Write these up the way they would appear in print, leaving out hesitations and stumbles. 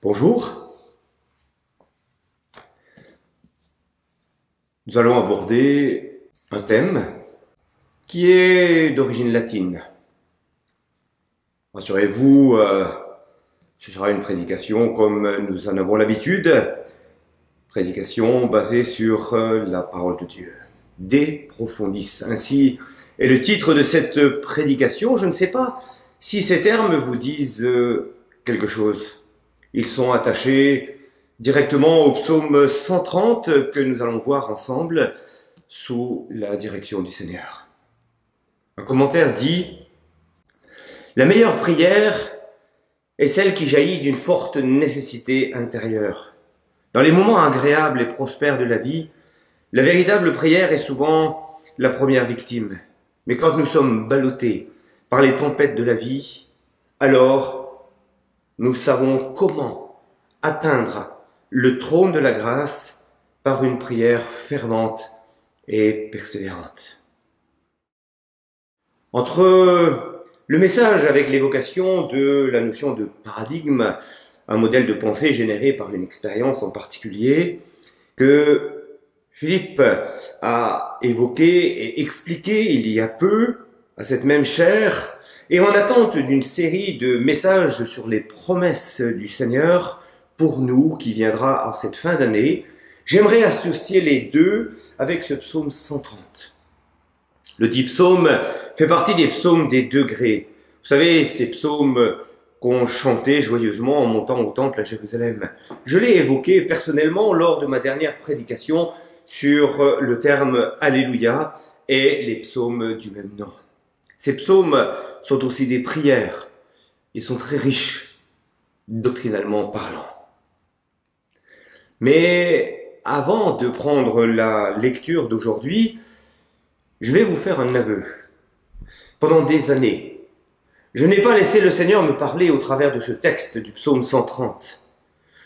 Bonjour. Nous allons aborder un thème qui est d'origine latine. Rassurez-vous, ce sera une prédication comme nous en avons l'habitude, prédication basée sur la parole de Dieu. De profundis, ainsi est le titre de cette prédication. Je ne sais pas si ces termes vous disent quelque chose. Ils sont attachés directement au psaume 130 que nous allons voir ensemble sous la direction du Seigneur. Un commentaire dit « La meilleure prière est celle qui jaillit d'une forte nécessité intérieure. Dans les moments agréables et prospères de la vie, la véritable prière est souvent la première victime. Mais quand nous sommes ballottés par les tempêtes de la vie, alors nous savons comment atteindre le trône de la grâce par une prière fervente et persévérante. » Entre le message avec l'évocation de la notion de paradigme, un modèle de pensée généré par une expérience en particulier, que Philippe a évoqué et expliqué il y a peu à cette même chaire, et en attente d'une série de messages sur les promesses du Seigneur pour nous qui viendra en cette fin d'année, j'aimerais associer les deux avec ce psaume 130. Le dit psaume fait partie des psaumes des degrés. Vous savez, ces psaumes qu'on chantait joyeusement en montant au temple à Jérusalem. Je l'ai évoqué personnellement lors de ma dernière prédication sur le terme Alléluia et les psaumes du même nom. Ces psaumes sont aussi des prières. Ils sont très riches, doctrinalement parlant. Mais avant de prendre la lecture d'aujourd'hui, je vais vous faire un aveu. Pendant des années, je n'ai pas laissé le Seigneur me parler au travers de ce texte du psaume 130.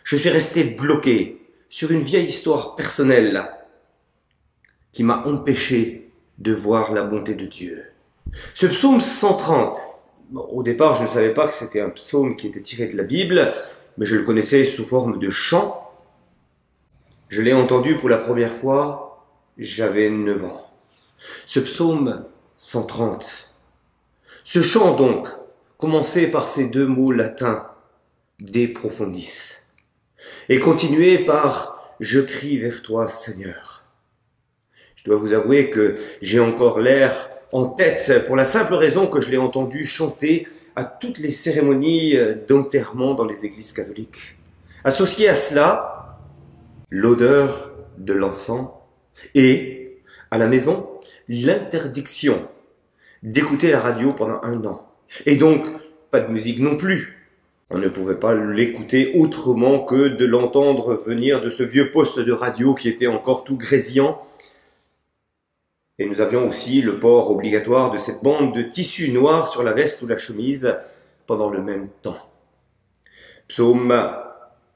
Je suis resté bloqué sur une vieille histoire personnelle qui m'a empêché de voir la bonté de Dieu. Ce psaume 130, au départ je ne savais pas que c'était un psaume qui était tiré de la Bible, mais je le connaissais sous forme de chant. Je l'ai entendu pour la première fois, j'avais 9 ans. Ce psaume 130, ce chant donc, commençait par ces deux mots latins, de profundis, et continuait par « Je crie vers toi, Seigneur ». Je dois vous avouer que j'ai encore l'air en tête pour la simple raison que je l'ai entendu chanter à toutes les cérémonies d'enterrement dans les églises catholiques. Associé à cela, l'odeur de l'encens et, à la maison, l'interdiction d'écouter la radio pendant 1 an. Et donc, pas de musique non plus. On ne pouvait pas l'écouter autrement que de l'entendre venir de ce vieux poste de radio qui était encore tout grésillant. Et nous avions aussi le port obligatoire de cette bande de tissu noir sur la veste ou la chemise pendant le même temps. Psaume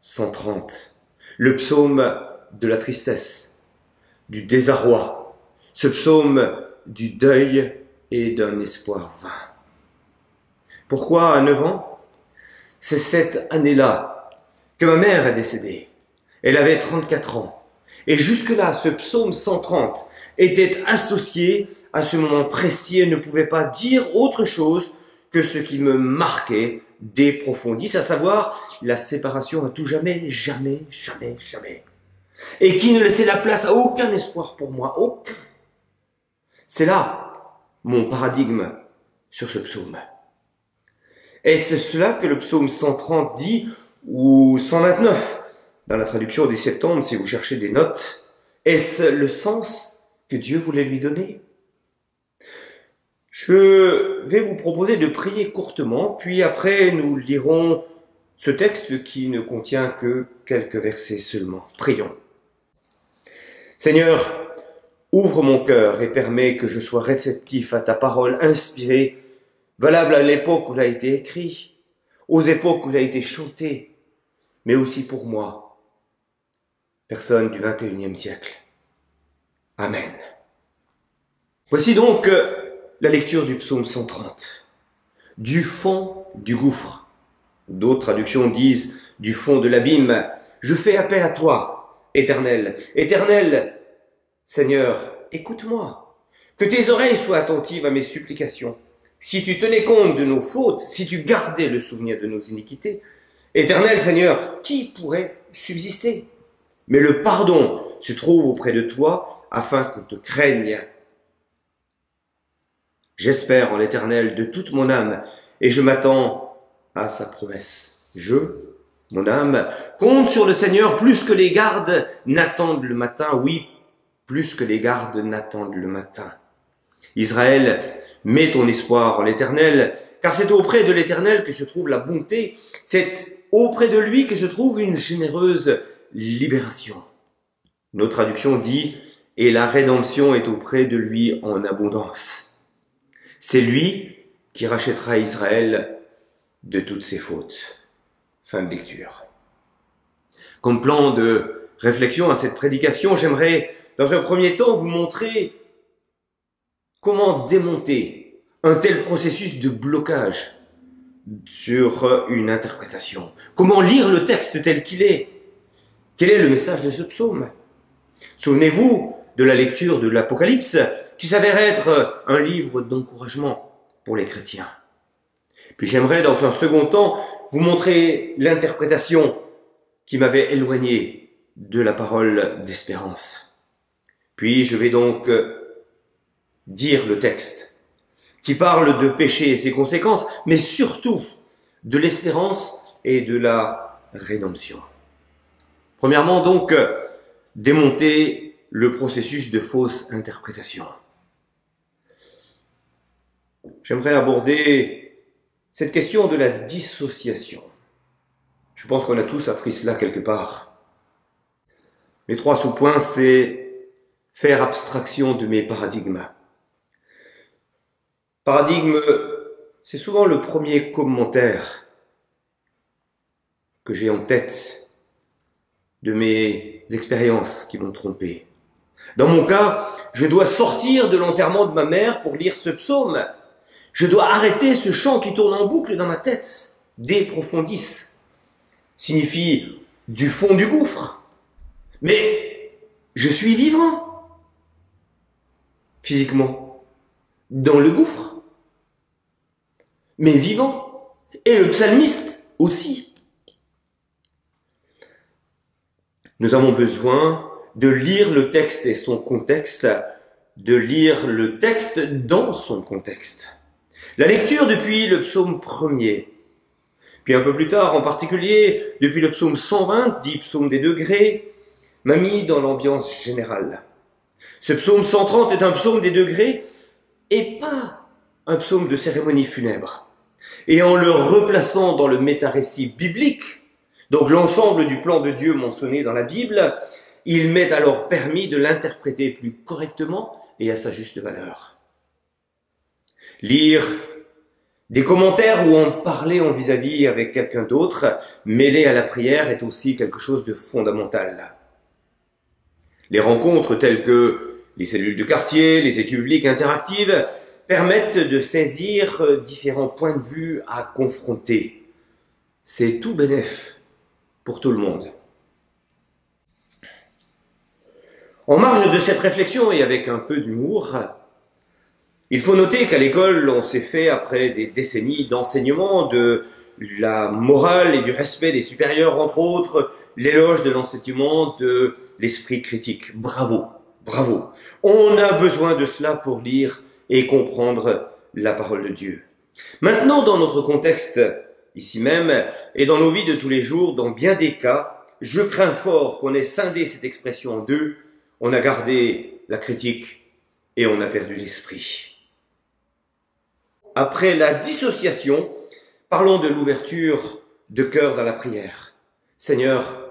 130. Le psaume de la tristesse, du désarroi. Ce psaume du deuil et d'un espoir vain. Pourquoi à 9 ans? C'est cette année-là que ma mère est décédée. Elle avait 34 ans. Et jusque-là, ce psaume 130 était associé à ce moment précis et ne pouvait pas dire autre chose que ce qui me marquait de profundis, à savoir la séparation à tout jamais, jamais, jamais, jamais. Et qui ne laissait la place à aucun espoir pour moi, aucun. C'est là mon paradigme sur ce psaume. Et c'est cela que le psaume 130 dit, ou 129, dans la traduction des septembre, si vous cherchez des notes. Est-ce le sens que Dieu voulait lui donner? Je vais vous proposer de prier courtement, puis après nous lirons ce texte qui ne contient que quelques versets seulement. Prions. Seigneur, ouvre mon cœur et permets que je sois réceptif à ta parole inspirée, valable à l'époque où elle a été écrite, aux époques où elle a été chantée, mais aussi pour moi, personne du XXIe siècle. Amen. Voici donc la lecture du psaume 130. Du fond du gouffre. D'autres traductions disent du fond de l'abîme. Je fais appel à toi, Éternel. Éternel, Seigneur, écoute-moi. Que tes oreilles soient attentives à mes supplications. Si tu tenais compte de nos fautes, si tu gardais le souvenir de nos iniquités, Éternel Seigneur, qui pourrait subsister? Mais le pardon se trouve auprès de toi afin qu'on te craigne. J'espère en l'Éternel de toute mon âme et je m'attends à sa promesse. Mon âme, compte sur le Seigneur plus que les gardes n'attendent le matin. Oui, plus que les gardes n'attendent le matin. Israël, mets ton espoir en l'Éternel, car c'est auprès de l'Éternel que se trouve la bonté, c'est auprès de lui que se trouve une généreuse libération. Nos traductions dit « Et la rédemption est auprès de lui en abondance ». C'est lui qui rachètera Israël de toutes ses fautes. Fin de lecture. Comme plan de réflexion à cette prédication, j'aimerais dans un premier temps vous montrer comment démonter un tel processus de blocage sur une interprétation. Comment lire le texte tel qu'il est. Quel est le message de ce psaume? Souvenez-vous de la lecture de l'Apocalypse, qui s'avère être un livre d'encouragement pour les chrétiens. Puis j'aimerais dans un second temps vous montrer l'interprétation qui m'avait éloigné de la parole d'espérance. Puis je vais donc dire le texte qui parle de péché et ses conséquences, mais surtout de l'espérance et de la rédemption. Premièrement donc, démonter le processus de fausse interprétation. J'aimerais aborder cette question de la dissociation. Je pense qu'on a tous appris cela quelque part. Mes 3 sous-points, c'est faire abstraction de mes paradigmes. Paradigme, c'est souvent le premier commentaire que j'ai en tête de mes expériences qui m'ont trompé. Dans mon cas, je dois sortir de l'enterrement de ma mère pour lire ce psaume. Je dois arrêter ce chant qui tourne en boucle dans ma tête. De profundis signifie du fond du gouffre. Mais je suis vivant, physiquement, dans le gouffre, mais vivant. Et le psalmiste aussi. Nous avons besoin de lire le texte et son contexte, de lire le texte dans son contexte. La lecture depuis le psaume 1er, puis un peu plus tard, en particulier depuis le psaume 120, dit psaume des degrés, m'a mis dans l'ambiance générale. Ce psaume 130 est un psaume des degrés et pas un psaume de cérémonie funèbre. Et en le replaçant dans le méta-récit biblique, donc l'ensemble du plan de Dieu mentionné dans la Bible, il m'est alors permis de l'interpréter plus correctement et à sa juste valeur. Lire des commentaires ou en parler en vis-à-vis avec quelqu'un d'autre, mêlé à la prière, est aussi quelque chose de fondamental. Les rencontres telles que les cellules de quartier, les études bibliques interactives, permettent de saisir différents points de vue à confronter. C'est tout bénef pour tout le monde. En marge de cette réflexion et avec un peu d'humour, il faut noter qu'à l'école, on s'est fait, après des décennies d'enseignement de la morale et du respect des supérieurs, entre autres, l'éloge de l'enseignement de l'esprit critique. Bravo, bravo. On a besoin de cela pour lire et comprendre la parole de Dieu. Maintenant, dans notre contexte, ici même, et dans nos vies de tous les jours, dans bien des cas, je crains fort qu'on ait scindé cette expression en deux. On a gardé la critique et on a perdu l'esprit. Après la dissociation, parlons de l'ouverture de cœur dans la prière. Seigneur,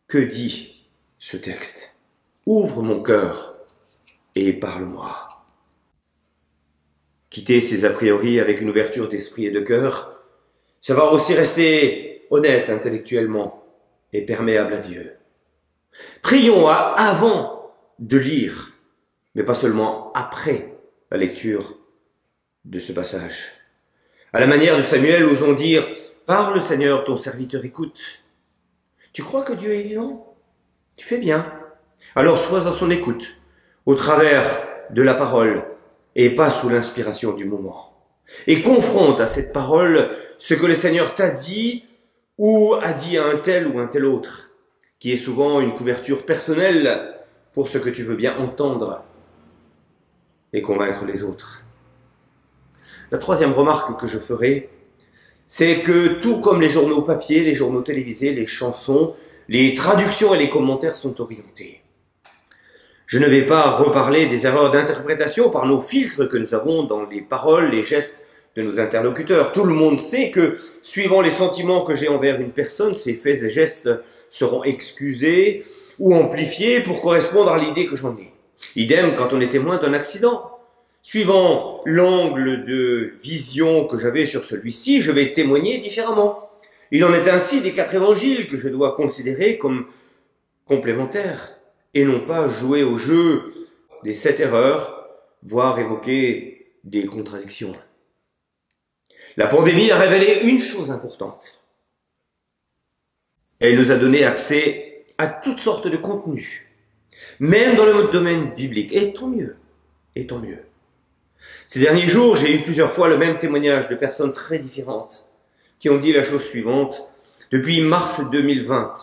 que dit ce texte? Ouvre mon cœur et parle-moi. Quitter ses a priori avec une ouverture d'esprit et de cœur, savoir aussi rester honnête intellectuellement et perméable à Dieu. Prions avant de lire, mais pas seulement après la lecture de ce passage. À la manière de Samuel, osons dire Parle, Seigneur, ton serviteur écoute. Tu crois que Dieu est vivant? Tu fais bien. Alors sois à son écoute, au travers de la parole, et pas sous l'inspiration du moment. Et confronte à cette parole ce que le Seigneur t'a dit ou a dit à un tel ou un tel autre, qui est souvent une couverture personnelle pour ce que tu veux bien entendre et convaincre les autres. La troisième remarque que je ferai, c'est que tout comme les journaux papier, les journaux télévisés, les chansons, les traductions et les commentaires sont orientés. Je ne vais pas reparler des erreurs d'interprétation par nos filtres que nous avons dans les paroles, les gestes de nos interlocuteurs. Tout le monde sait que, suivant les sentiments que j'ai envers une personne, ces faits et gestes seront excusés ou amplifiés pour correspondre à l'idée que j'en ai. Idem quand on est témoin d'un accident. Suivant l'angle de vision que j'avais sur celui-ci, je vais témoigner différemment. Il en est ainsi des 4 évangiles que je dois considérer comme complémentaires et non pas jouer au jeu des 7 erreurs, voire évoquer des contradictions. La pandémie a révélé une chose importante. Elle nous a donné accès à toutes sortes de contenus, même dans le domaine biblique. Et tant mieux, et tant mieux. Ces derniers jours, j'ai eu plusieurs fois le même témoignage de personnes très différentes qui ont dit la chose suivante. Depuis mars 2020,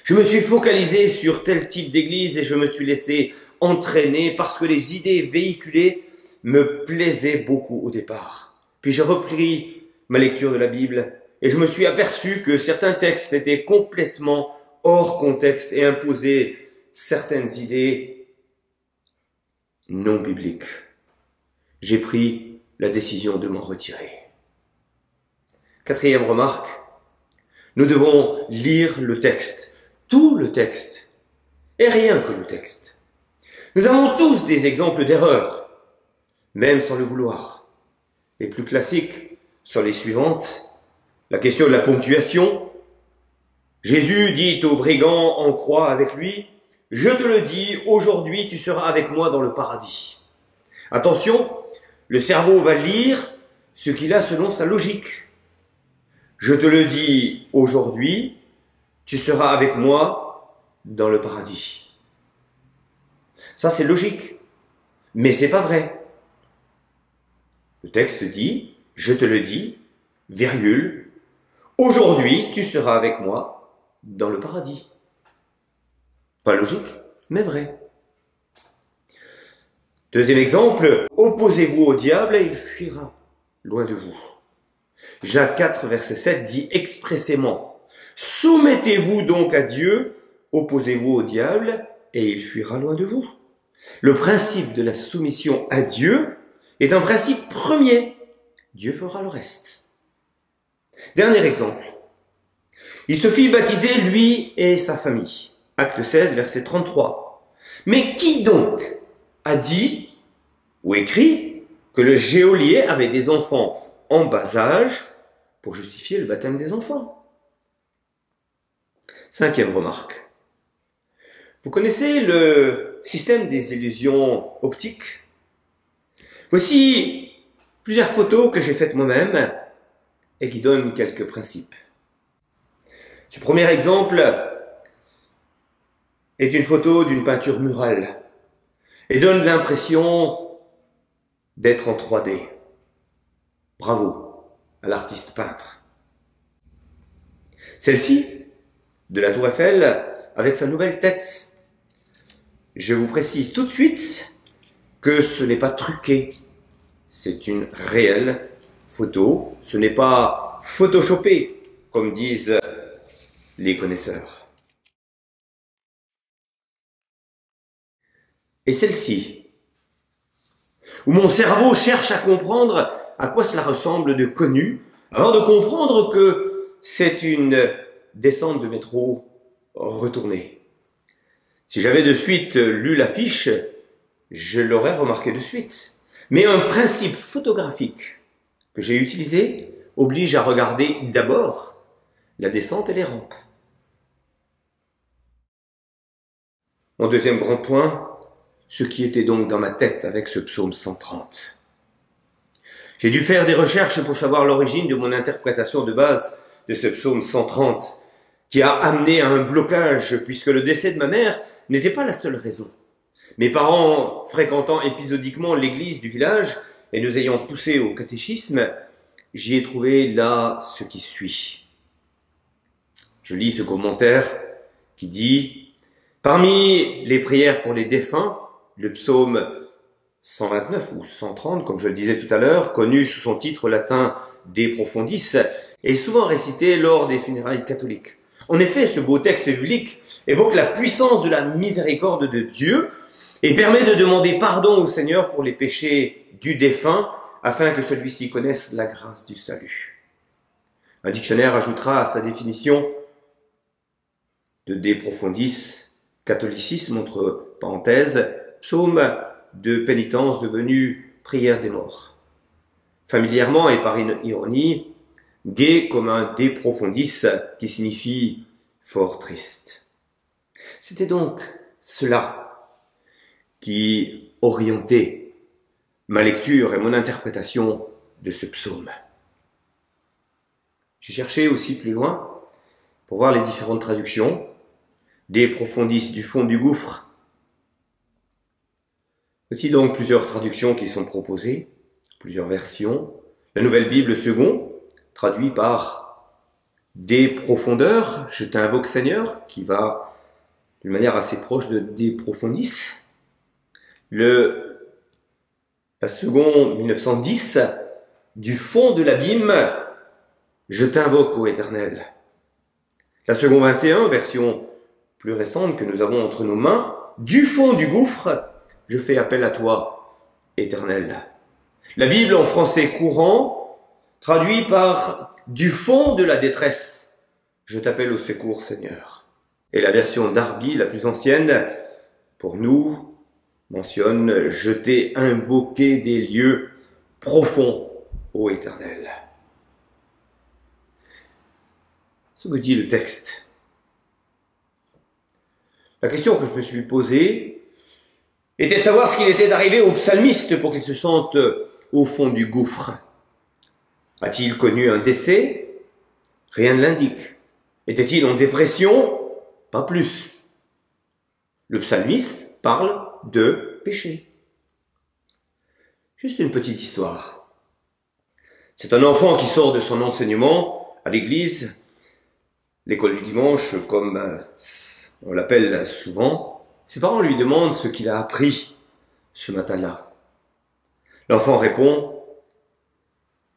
je me suis focalisé sur tel type d'église et je me suis laissé entraîner parce que les idées véhiculées me plaisaient beaucoup au départ. Puis j'ai repris ma lecture de la Bible et je me suis aperçu que certains textes étaient complètement hors contexte et imposaient certaines idées non bibliques. J'ai pris la décision de m'en retirer. 4e remarque, nous devons lire le texte, tout le texte, et rien que le texte. Nous avons tous des exemples d'erreurs, même sans le vouloir. Les plus classiques sont les suivantes. La question de la ponctuation. Jésus dit au brigand en croix avec lui, « Je te le dis, aujourd'hui tu seras avec moi dans le paradis. » Attention, le cerveau va lire ce qu'il a selon sa logique. Je te le dis aujourd'hui, tu seras avec moi dans le paradis. Ça, c'est logique. Mais c'est pas vrai. Le texte dit, je te le dis, virgule, aujourd'hui, tu seras avec moi dans le paradis. Pas logique, mais vrai. 2e exemple, opposez-vous au diable et il fuira loin de vous. Jacques 4, verset 7 dit expressément, soumettez-vous donc à Dieu, opposez-vous au diable et il fuira loin de vous. Le principe de la soumission à Dieu est un principe premier. Dieu fera le reste. Dernier exemple. Il se fit baptiser, lui et sa famille. Acte 16, verset 33. Mais qui donc a dit ou écrit que le geôlier avait des enfants en bas âge pour justifier le baptême des enfants? 5e remarque. Vous connaissez le système des illusions optiques? Voici plusieurs photos que j'ai faites moi-même et qui donnent quelques principes. Ce premier exemple est une photo d'une peinture murale et donne l'impression d'être en 3D. Bravo à l'artiste peintre. Celle-ci, de la Tour Eiffel, avec sa nouvelle tête. Je vous précise tout de suite que ce n'est pas truqué. C'est une réelle photo. Ce n'est pas photoshopé, comme disent les connaisseurs. Et celle-ci, où mon cerveau cherche à comprendre à quoi cela ressemble de connu, avant de comprendre que c'est une descente de métro retournée. Si j'avais de suite lu l'affiche, je l'aurais remarqué de suite. Mais un principe photographique que j'ai utilisé oblige à regarder d'abord la descente et les rampes. Mon deuxième grand point, ce qui était donc dans ma tête avec ce psaume 130. J'ai dû faire des recherches pour savoir l'origine de mon interprétation de base de ce psaume 130, qui a amené à un blocage, puisque le décès de ma mère n'était pas la seule raison. Mes parents fréquentant épisodiquement l'église du village et nous ayant poussés au catéchisme, j'y ai trouvé là ce qui suit. Je lis ce commentaire qui dit « Parmi les prières pour les défunts, le psaume 129 ou 130, comme je le disais tout à l'heure, connu sous son titre latin De Profundis, est souvent récité lors des funérailles catholiques. En effet, ce beau texte biblique évoque la puissance de la miséricorde de Dieu et permet de demander pardon au Seigneur pour les péchés du défunt afin que celui-ci connaisse la grâce du salut. Un dictionnaire ajoutera à sa définition de De Profundis, catholicisme entre parenthèses, psaume de pénitence devenu prière des morts. Familièrement et par une ironie, gai comme un De Profundis qui signifie fort triste. C'était donc cela qui orientait ma lecture et mon interprétation de ce psaume. J'ai cherché aussi plus loin pour voir les différentes traductions. De Profundis, du fond du gouffre. Voici donc plusieurs traductions qui sont proposées, plusieurs versions. La Nouvelle Bible second, traduit par des profondeurs, je t'invoque Seigneur, qui va d'une manière assez proche de De Profundis. La seconde, 1910, du fond de l'abîme, je t'invoque, ô Éternel. La seconde 21, version plus récente que nous avons entre nos mains, du fond du gouffre, je fais appel à toi, Éternel. La Bible en français courant, traduit par du fond de la détresse, je t'appelle au secours, Seigneur. Et la version Darby, la plus ancienne, pour nous, mentionne « Je t'ai invoqué des lieux profonds, ô Éternel ». Ce que dit le texte. La question que je me suis posée était de savoir ce qu'il était arrivé au psalmiste pour qu'il se sente au fond du gouffre. A-t-il connu un décès? Rien ne l'indique. Était-il en dépression? Pas plus. Le psalmiste parle de péché. Juste une petite histoire. C'est un enfant qui sort de son enseignement à l'église, l'école du dimanche, comme on l'appelle souvent. Ses parents lui demandent ce qu'il a appris ce matin-là. L'enfant répond,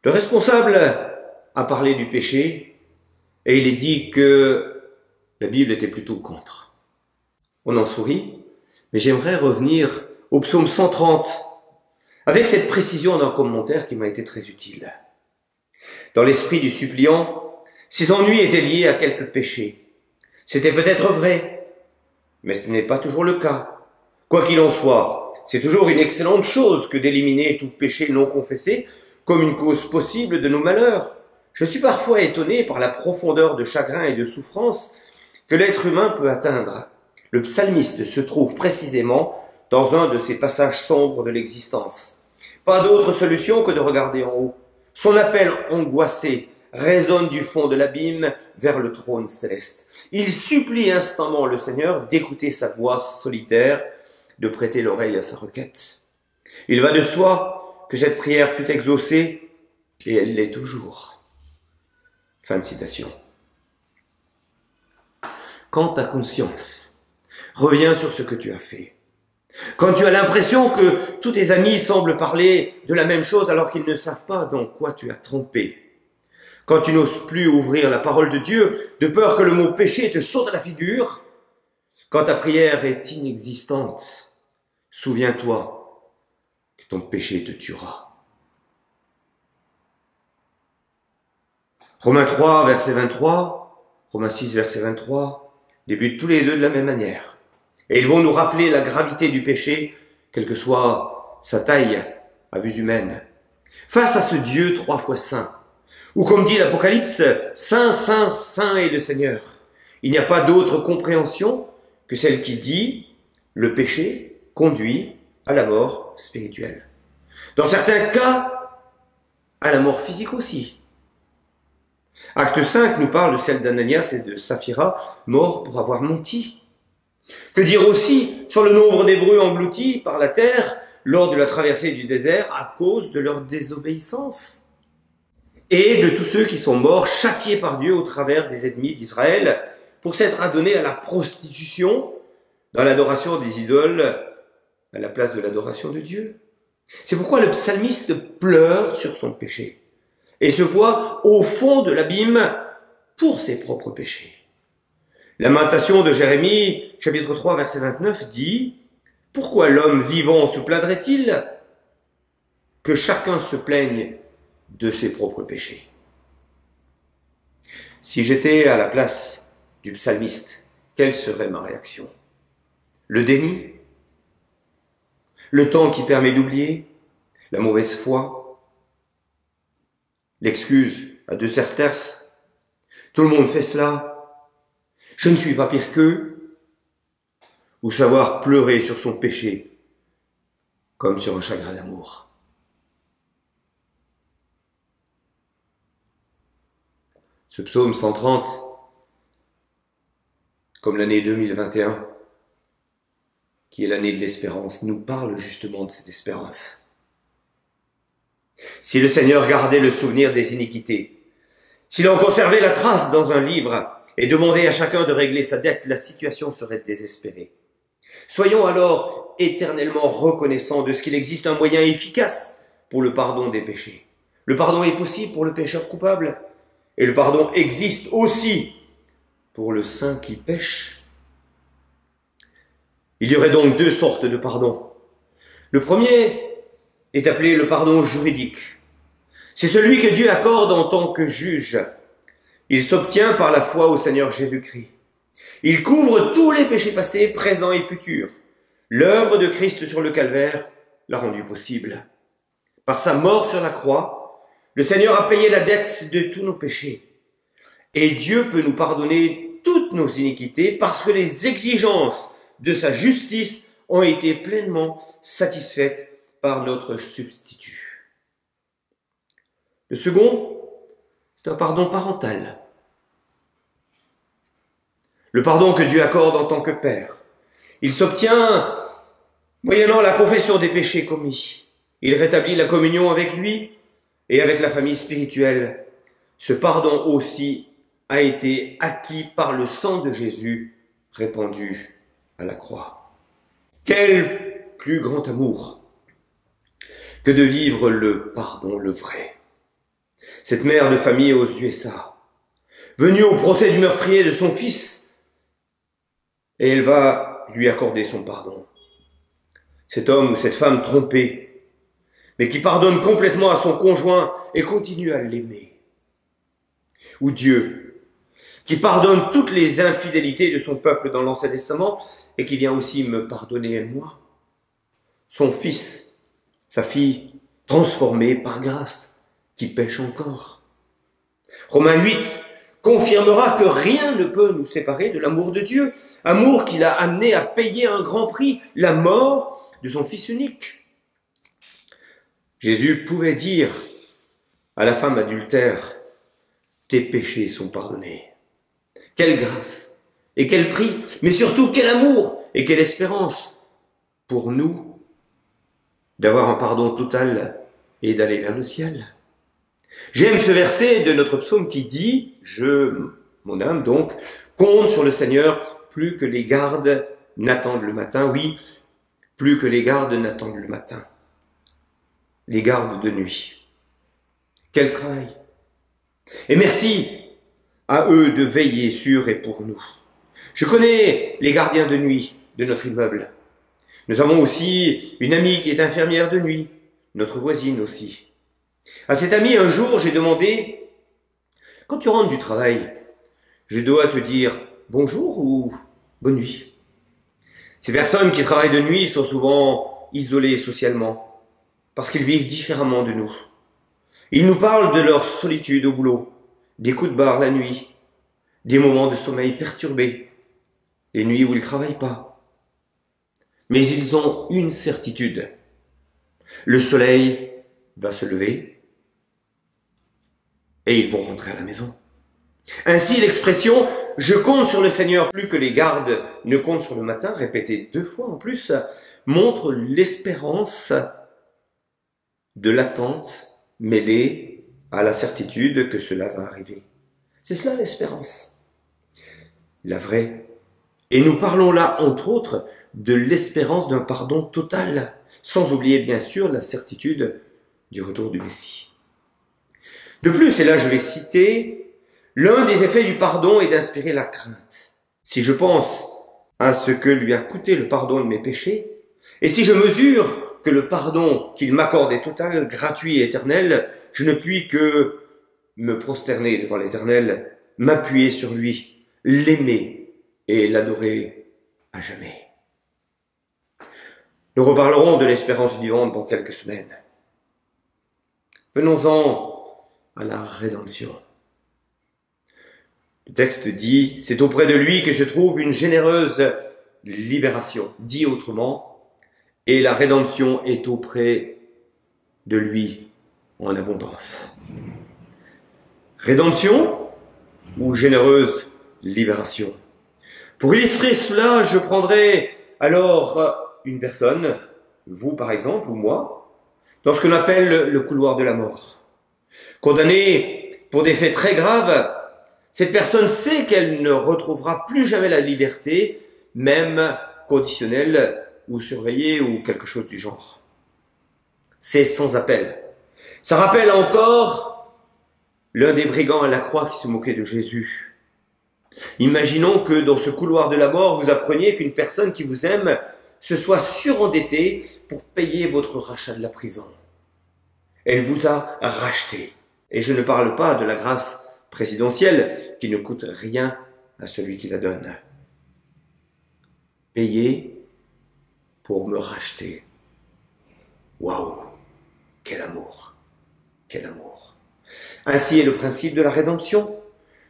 le responsable a parlé du péché et il est dit que la Bible était plutôt contre. On en sourit, mais j'aimerais revenir au psaume 130 avec cette précision d'un commentaire qui m'a été très utile. Dans l'esprit du suppliant, ses ennuis étaient liés à quelques péchés. C'était peut-être vrai, mais ce n'est pas toujours le cas. Quoi qu'il en soit, c'est toujours une excellente chose que d'éliminer tout péché non confessé comme une cause possible de nos malheurs. Je suis parfois étonné par la profondeur de chagrin et de souffrance que l'être humain peut atteindre. Le psalmiste se trouve précisément dans un de ces passages sombres de l'existence. Pas d'autre solution que de regarder en haut. Son appel angoissé résonne du fond de l'abîme vers le trône céleste. Il supplie instamment le Seigneur d'écouter sa voix solitaire, de prêter l'oreille à sa requête. Il va de soi que cette prière fut exaucée, et elle l'est toujours. Fin de citation. Quand ta conscience revient sur ce que tu as fait, quand tu as l'impression que tous tes amis semblent parler de la même chose alors qu'ils ne savent pas dans quoi tu as trompé, quand tu n'oses plus ouvrir la parole de Dieu de peur que le mot péché te saute à la figure, quand ta prière est inexistante, souviens-toi que ton péché te tuera. Romains 3, verset 23, Romains 6, verset 23, débutent tous les deux de la même manière. Et ils vont nous rappeler la gravité du péché, quelle que soit sa taille à vue humaine. Face à ce Dieu 3 fois saint, ou comme dit l'Apocalypse, Saint, Saint, Saint est le Seigneur. Il n'y a pas d'autre compréhension que celle qui dit le péché conduit à la mort spirituelle. Dans certains cas, à la mort physique aussi. Acte 5 nous parle de celle d'Ananias et de Saphira, morts pour avoir menti. Que dire aussi sur le nombre d'Hébreux engloutis par la terre lors de la traversée du désert à cause de leur désobéissance? Et de tous ceux qui sont morts, châtiés par Dieu au travers des ennemis d'Israël, pour s'être adonnés à la prostitution, dans l'adoration des idoles, à la place de l'adoration de Dieu. C'est pourquoi le psalmiste pleure sur son péché et se voit au fond de l'abîme pour ses propres péchés. Lamentation de Jérémie, chapitre 3, verset 29, dit « Pourquoi l'homme vivant se plaindrait-il? Que chacun se plaigne de ses propres péchés. » Si j'étais à la place du psalmiste, quelle serait ma réaction? Le déni? Le temps qui permet d'oublier? La mauvaise foi? L'excuse à deux sesterces? Tout le monde fait cela? Je ne suis pas pire qu'eux? Ou savoir pleurer sur son péché comme sur un chagrin d'amour? Ce psaume 130, comme l'année 2021, qui est l'année de l'espérance, nous parle justement de cette espérance. Si le Seigneur gardait le souvenir des iniquités, s'il en conservait la trace dans un livre et demandait à chacun de régler sa dette, la situation serait désespérée. Soyons alors éternellement reconnaissants de ce qu'il existe un moyen efficace pour le pardon des péchés. Le pardon est possible pour le pécheur coupable, et le pardon existe aussi pour le saint qui pêche. Il y aurait donc deux sortes de pardon. Le premier est appelé le pardon juridique. C'est celui que Dieu accorde en tant que juge. Il s'obtient par la foi au Seigneur Jésus-Christ. Il couvre tous les péchés passés, présents et futurs. L'œuvre de Christ sur le calvaire l'a rendu possible. Par sa mort sur la croix, le Seigneur a payé la dette de tous nos péchés. Et Dieu peut nous pardonner toutes nos iniquités parce que les exigences de sa justice ont été pleinement satisfaites par notre substitut. Le second, c'est un pardon parental. Le pardon que Dieu accorde en tant que Père. Il s'obtient moyennant la confession des péchés commis. Il rétablit la communion avec lui et avec la famille spirituelle. Ce pardon aussi a été acquis par le sang de Jésus répandu à la croix. Quel plus grand amour que de vivre le pardon, le vrai. Cette mère de famille aux USA, venue au procès du meurtrier de son fils, et elle va lui accorder son pardon. Cet homme ou cette femme trompée, mais qui pardonne complètement à son conjoint et continue à l'aimer. Ou Dieu, qui pardonne toutes les infidélités de son peuple dans l'Ancien Testament et qui vient aussi me pardonner à moi. Son fils, sa fille, transformée par grâce, qui pêche encore. Romains 8 confirmera que rien ne peut nous séparer de l'amour de Dieu, amour qui l'a amené à payer un grand prix, la mort de son Fils unique. Jésus pouvait dire à la femme adultère, « Tes péchés sont pardonnés. » Quelle grâce et quel prix, mais surtout quel amour et quelle espérance pour nous d'avoir un pardon total et d'aller vers le ciel. J'aime ce verset de notre psaume qui dit, mon âme donc, compte sur le Seigneur plus que les gardes n'attendent le matin. Oui, plus que les gardes n'attendent le matin. Les gardes de nuit. Quel travail! Et merci à eux de veiller sur et pour nous. Je connais les gardiens de nuit de notre immeuble. Nous avons aussi une amie qui est infirmière de nuit, notre voisine aussi. À cette amie, un jour, j'ai demandé, « Quand tu rentres du travail, je dois te dire bonjour ou bonne nuit ?» Ces personnes qui travaillent de nuit sont souvent isolées socialement, parce qu'ils vivent différemment de nous. Ils nous parlent de leur solitude au boulot, des coups de barre la nuit, des moments de sommeil perturbés, les nuits où ils ne travaillent pas. Mais ils ont une certitude. Le soleil va se lever et ils vont rentrer à la maison. Ainsi, l'expression « je compte sur le Seigneur plus que les gardes ne comptent sur le matin », répétée 2 fois en plus, montre l'espérance de l'attente mêlée à la certitude que cela va arriver. C'est cela l'espérance, la vraie. Et nous parlons là, entre autres, de l'espérance d'un pardon total, sans oublier bien sûr la certitude du retour du Messie. De plus, et là je vais citer, l'un des effets du pardon est d'inspirer la crainte. Si je pense à ce que lui a coûté le pardon de mes péchés, et si je mesure que le pardon qu'il m'accorde est total, gratuit et éternel, je ne puis que me prosterner devant l'Éternel, m'appuyer sur lui, l'aimer et l'adorer à jamais. Nous reparlerons de l'espérance vivante dans quelques semaines. Venons-en à la rédemption. Le texte dit, c'est auprès de lui que se trouve une généreuse libération. Dit autrement, et la rédemption est auprès de lui en abondance. Rédemption ou généreuse libération. Pour illustrer cela, je prendrai alors une personne, vous par exemple, ou moi, dans ce qu'on appelle le couloir de la mort. Condamné pour des faits très graves, cette personne sait qu'elle ne retrouvera plus jamais la liberté, même conditionnelle ou surveillée ou quelque chose du genre. C'est sans appel. Ça rappelle encore l'un des brigands à la croix qui se moquait de Jésus. Imaginons que dans ce couloir de la mort, vous appreniez qu'une personne qui vous aime se soit surendettée pour payer votre rachat de la prison. Elle vous a racheté. Et je ne parle pas de la grâce présidentielle qui ne coûte rien à celui qui la donne. Payer pour me racheter. Waouh! Quel amour! Quel amour! Ainsi est le principe de la rédemption.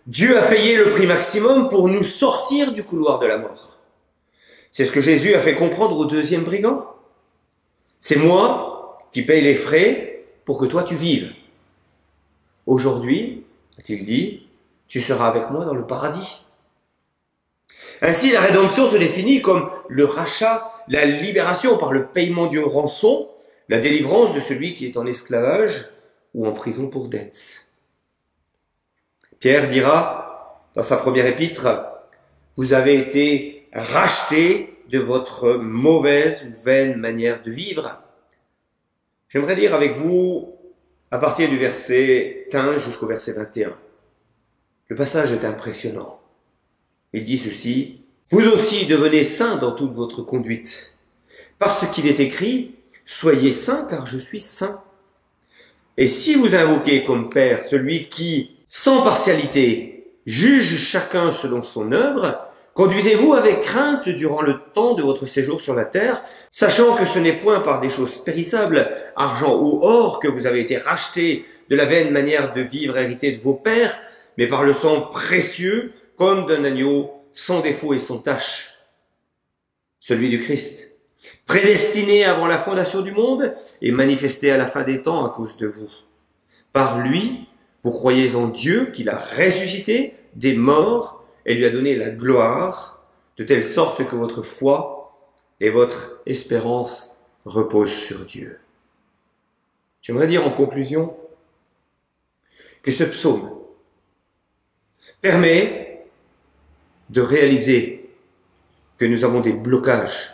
Dieu a payé le prix maximum pour nous sortir du couloir de la mort. C'est ce que Jésus a fait comprendre au deuxième brigand. C'est moi qui paye les frais pour que toi tu vives. Aujourd'hui, a-t-il dit, tu seras avec moi dans le paradis. Ainsi, la rédemption se définit comme le rachat, la libération par le paiement d'une rançon, la délivrance de celui qui est en esclavage ou en prison pour dette. Pierre dira, dans sa première épître, « Vous avez été rachetés de votre mauvaise ou vaine manière de vivre. » J'aimerais lire avec vous à partir du verset 15 jusqu'au verset 21. Le passage est impressionnant. Il dit ceci, « Vous aussi devenez saints dans toute votre conduite, parce qu'il est écrit, « Soyez saints car je suis saint. » Et si vous invoquez comme Père celui qui, sans partialité, juge chacun selon son œuvre, conduisez-vous avec crainte durant le temps de votre séjour sur la terre, sachant que ce n'est point par des choses périssables, argent ou or, que vous avez été rachetés de la vaine manière de vivre héritée de vos pères, mais par le sang précieux, comme d'un agneau, sans défaut et sans tache, celui du Christ, prédestiné avant la fondation du monde et manifesté à la fin des temps à cause de vous. Par lui, vous croyez en Dieu qui l'a ressuscité des morts et lui a donné la gloire, de telle sorte que votre foi et votre espérance reposent sur Dieu. J'aimerais dire en conclusion que ce psaume permet de réaliser que nous avons des blocages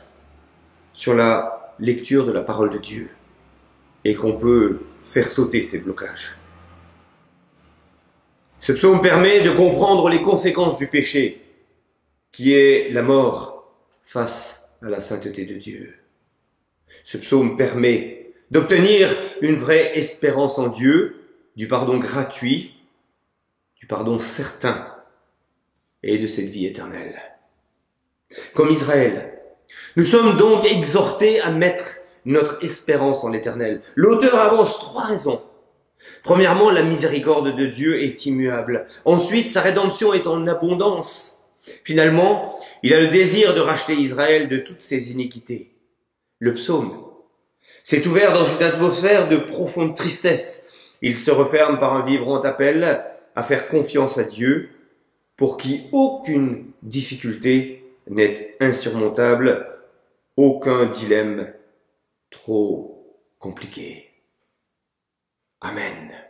sur la lecture de la parole de Dieu et qu'on peut faire sauter ces blocages. Ce psaume permet de comprendre les conséquences du péché, qui est la mort face à la sainteté de Dieu. Ce psaume permet d'obtenir une vraie espérance en Dieu, du pardon gratuit, du pardon certain et de cette vie éternelle. Comme Israël, nous sommes donc exhortés à mettre notre espérance en l'Éternel. L'auteur avance 3 raisons. Premièrement, la miséricorde de Dieu est immuable. Ensuite, sa rédemption est en abondance. Finalement, il a le désir de racheter Israël de toutes ses iniquités. Le psaume s'est ouvert dans une atmosphère de profonde tristesse Il se referme par un vibrant appel à faire confiance à Dieu, pour qui aucune difficulté n'est insurmontable, aucun dilemme trop compliqué. Amen.